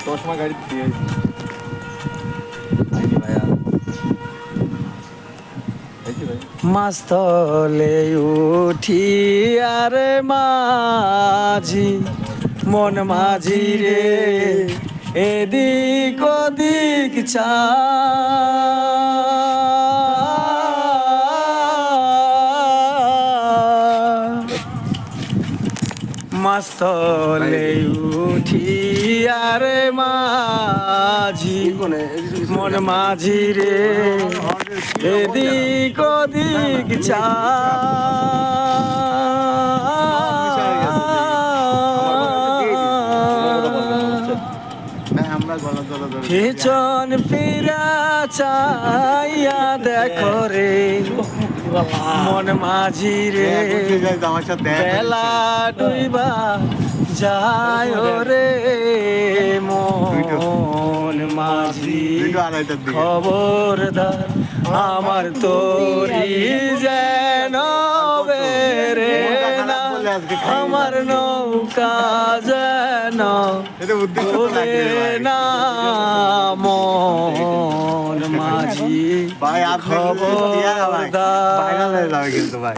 চশমা গাড়ি দিয়ে মাস্তলে উঠি আরে মাঝি মন মাঝি রে এদিক ওদিক চা মাস্তলে উঠি আরে মাঝি মন মাঝি রে এদিক ওদিক চা পিছন ফিরা চাইয়া দেখো রে মন মাঝি রে বেলা ডুইবা যায় রে মন মাঝি খবরদার আমার তোরি যেন বেরে না আমার নৌকা যেন ভুলে না মন মাঝি খবরদার।